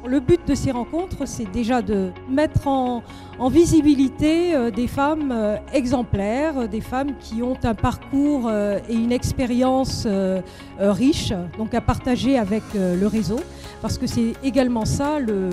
Le but de ces rencontres, c'est déjà de mettre en visibilité des femmes exemplaires, des femmes qui ont un parcours et une expérience riche, donc à partager avec le réseau. Parce que c'est également ça le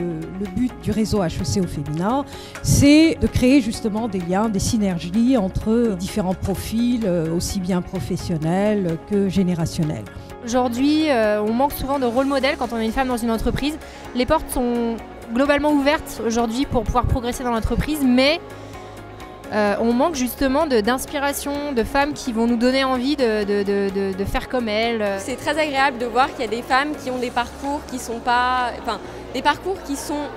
but du réseau HEC au féminin, c'est de créer justement des liens, des synergies entre différents profils, aussi bien professionnels que générationnels. Aujourd'hui, on manque souvent de rôle modèle quand on est une femme dans une entreprise. Les portes sont globalement ouvertes aujourd'hui pour pouvoir progresser dans l'entreprise, mais on manque justement d'inspiration, de femmes qui vont nous donner envie de faire comme elles. C'est très agréable de voir qu'il y a des femmes qui ont des parcours qui sont pas, des parcours qui sont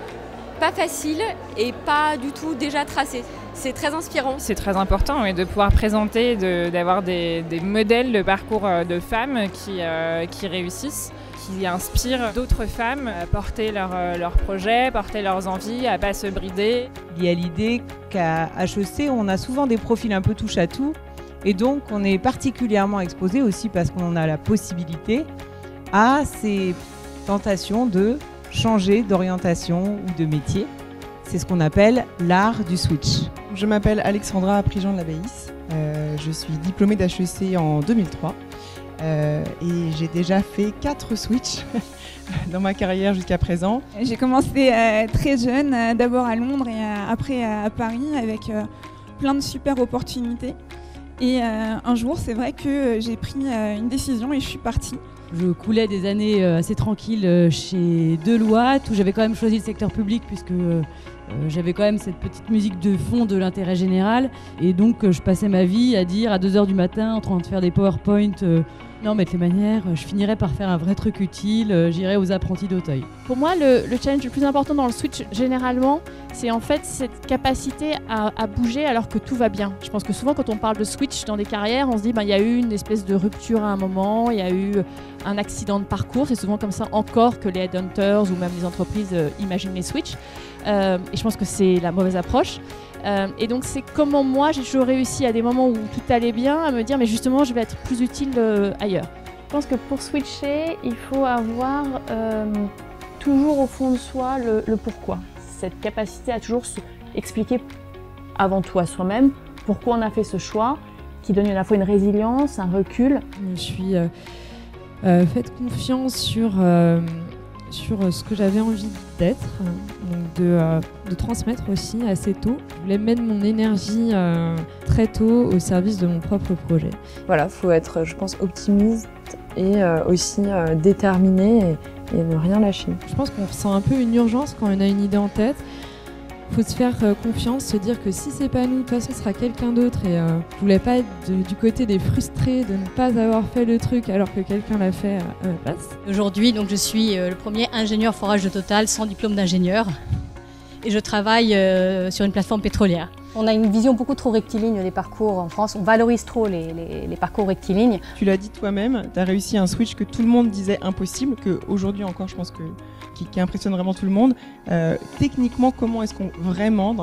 pas faciles et pas du tout déjà tracés. C'est très inspirant. C'est très important de pouvoir présenter, d'avoir des modèles de parcours de femmes qui réussissent, qui inspirent d'autres femmes à porter leurs projets, porter leurs envies, à ne pas se brider. Il y a l'idée qu'à HEC, on a souvent des profils un peu touche-à-tout et donc on est particulièrement exposé aussi parce qu'on a la possibilité à ces tentations de changer d'orientation ou de métier. C'est ce qu'on appelle l'art du switch. Je m'appelle Alexandra Prigent de la Baïs. Je suis diplômée d'HEC en 2003 et j'ai déjà fait 4 switches dans ma carrière jusqu'à présent. J'ai commencé très jeune, d'abord à Londres et après à Paris avec plein de super opportunités. Et un jour, c'est vrai que j'ai pris une décision et je suis partie. Je coulais des années assez tranquilles chez Deloitte où j'avais quand même choisi le secteur public puisque j'avais quand même cette petite musique de fond de l'intérêt général et donc je passais ma vie à dire à 2h du matin en train de faire des PowerPoint non mais de les manières, je finirais par faire un vrai truc utile, j'irais aux apprentis d'Auteuil. Pour moi, le challenge le plus important dans le switch, généralement, c'est en fait cette capacité à bouger alors que tout va bien. Je pense que souvent, quand on parle de switch dans des carrières, on se dit il y a eu une espèce de rupture à un moment, il y a eu un accident de parcours. C'est souvent comme ça encore que les headhunters ou même les entreprises imaginent les switches. Et je pense que c'est la mauvaise approche. Et donc c'est comment moi j'ai toujours réussi à des moments où tout allait bien à me dire mais justement je vais être plus utile ailleurs. Je pense que pour switcher il faut avoir toujours au fond de soi le pourquoi. Cette capacité à toujours expliquer avant tout à soi-même pourquoi on a fait ce choix qui donne à la fois une résilience, un recul. Je me suis fait confiance sur ce que j'avais envie d'être, donc de transmettre aussi assez tôt. Je voulais mettre mon énergie très tôt au service de mon propre projet. Voilà, il faut être, je pense, optimiste et aussi déterminé et ne rien lâcher. Je pense qu'on ressent un peu une urgence quand on a une idée en tête. Il faut se faire confiance, se dire que si c'est pas nous, de toute façon ce sera quelqu'un d'autre. Et je voulais pas être du côté des frustrés de ne pas avoir fait le truc alors que quelqu'un l'a fait à ma place. Aujourd'hui, donc, je suis le premier ingénieur forage de Total sans diplôme d'ingénieur. Et je travaille sur une plateforme pétrolière. On a une vision beaucoup trop rectiligne des parcours en France. On valorise trop les parcours rectilignes. Tu l'as dit toi-même, tu as réussi un switch que tout le monde disait impossible, qu'aujourd'hui encore je pense qui impressionne vraiment tout le monde. Techniquement, comment est-ce qu'on vraiment,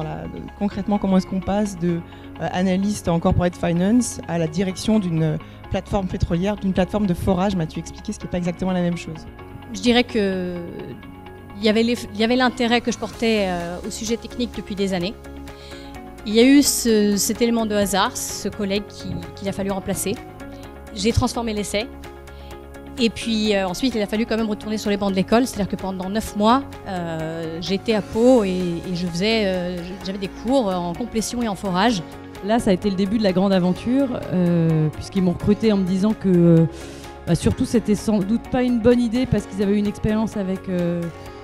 concrètement, comment est-ce qu'on passe de analyste en corporate finance à la direction d'une plateforme pétrolière, d'une plateforme de forage? M'as-tu expliqué ce qui n'est pas exactement la même chose? Je dirais que il y avait l'intérêt que je portais au sujet technique depuis des années. Il y a eu cet élément de hasard, ce collègue qu'il a fallu remplacer. J'ai transformé l'essai. Et puis ensuite, il a fallu quand même retourner sur les bancs de l'école. C'est-à-dire que pendant 9 mois, j'étais à Pau et j'avais des cours en complétion et en forage. Là, ça a été le début de la grande aventure, puisqu'ils m'ont recruté en me disant que surtout, c'était sans doute pas une bonne idée parce qu'ils avaient eu une expérience avec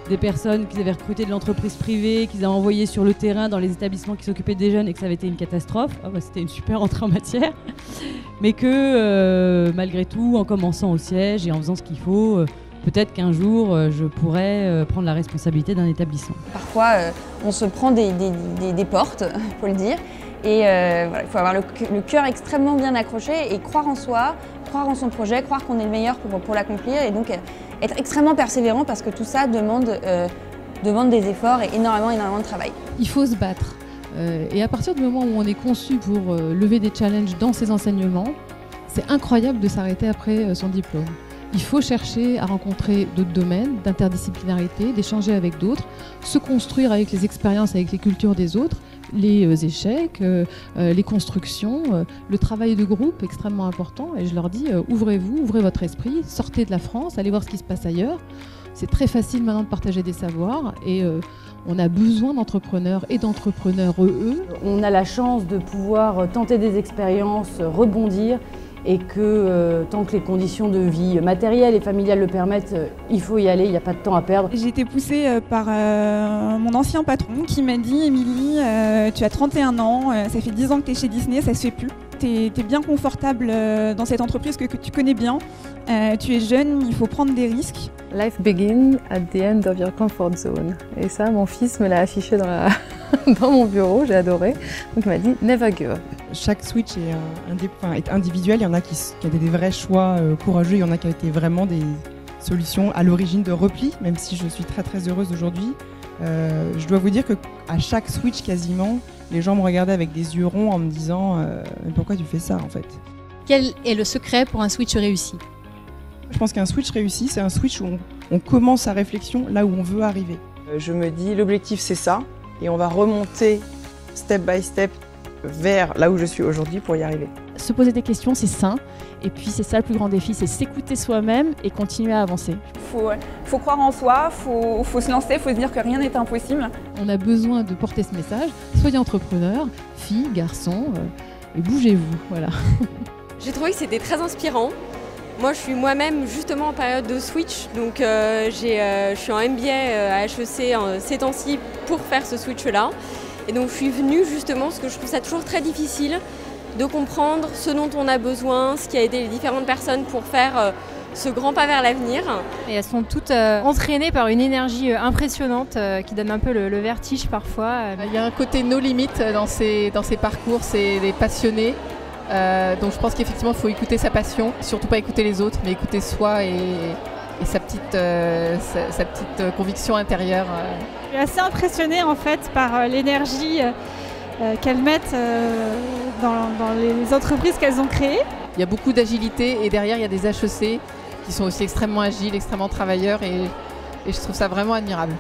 des personnes qu'ils avaient recrutées de l'entreprise privée, qu'ils avaient envoyées sur le terrain dans les établissements qui s'occupaient des jeunes et que ça avait été une catastrophe. C'était une super entrée en matière. Mais que malgré tout, en commençant au siège et en faisant ce qu'il faut, peut-être qu'un jour, je pourrais prendre la responsabilité d'un établissement. Parfois, on se prend des portes, il faut le dire. Et il faut avoir le cœur extrêmement bien accroché et croire en soi, croire en son projet, croire qu'on est le meilleur pour l'accomplir et donc être extrêmement persévérant parce que tout ça demande des efforts et énormément de travail. Il faut se battre. Et à partir du moment où on est conçu pour lever des challenges dans ses enseignements, c'est incroyable de s'arrêter après son diplôme. Il faut chercher à rencontrer d'autres domaines, d'interdisciplinarité, d'échanger avec d'autres, se construire avec les expériences, avec les cultures des autres, les échecs, les constructions, le travail de groupe extrêmement important. Et je leur dis, ouvrez-vous, ouvrez votre esprit, sortez de la France, allez voir ce qui se passe ailleurs. C'est très facile maintenant de partager des savoirs et on a besoin d'entrepreneurs et d'entrepreneurs On a la chance de pouvoir tenter des expériences, rebondir et que tant que les conditions de vie matérielles et familiales le permettent, il faut y aller, il n'y a pas de temps à perdre. J'ai été poussée par mon ancien patron qui m'a dit « Émilie, tu as 31 ans, ça fait 10 ans que tu es chez Disney, ça se fait plus. Tu es bien confortable dans cette entreprise que tu connais bien, tu es jeune, il faut prendre des risques. » Life begins at the end of your comfort zone. Et ça, mon fils me l'a affiché dans mon bureau, j'ai adoré. Donc il m'a dit never give up. Chaque switch est individuel, il y en a qui ont des vrais choix courageux, il y en a qui ont été vraiment des solutions à l'origine de repli, même si je suis très très heureuse aujourd'hui. Je dois vous dire qu'à chaque switch quasiment, les gens me regardaient avec des yeux ronds en me disant mais pourquoi tu fais ça en fait? Quel est le secret pour un switch réussi? Je pense qu'un switch réussi, c'est un switch où on commence sa réflexion là où on veut arriver. Je me dis l'objectif c'est ça et on va remonter step by step vers là où je suis aujourd'hui pour y arriver. Se poser des questions, c'est sain. Et puis c'est ça le plus grand défi, c'est s'écouter soi-même et continuer à avancer. Faut croire en soi, faut se lancer, faut se dire que rien n'est impossible. On a besoin de porter ce message. Soyez entrepreneurs, filles, garçons, et bougez-vous. Voilà. J'ai trouvé que c'était très inspirant. Moi, je suis moi-même justement en période de switch, donc je suis en MBA à HEC ces temps-ci pour faire ce switch-là. Et donc je suis venue justement, parce que je trouve ça toujours très difficile de comprendre ce dont on a besoin, ce qui a aidé les différentes personnes pour faire ce grand pas vers l'avenir. Et elles sont toutes entraînées par une énergie impressionnante qui donne un peu le vertige parfois. Il y a un côté no limit dans ces parcours, c'est les passionnés. Donc je pense qu'effectivement il faut écouter sa passion, surtout pas écouter les autres, mais écouter soi et sa petite conviction intérieure. Je suis assez impressionnée en fait par l'énergie qu'elles mettent dans les entreprises qu'elles ont créées. Il y a beaucoup d'agilité et derrière il y a des HEC qui sont aussi extrêmement agiles, extrêmement travailleurs et je trouve ça vraiment admirable.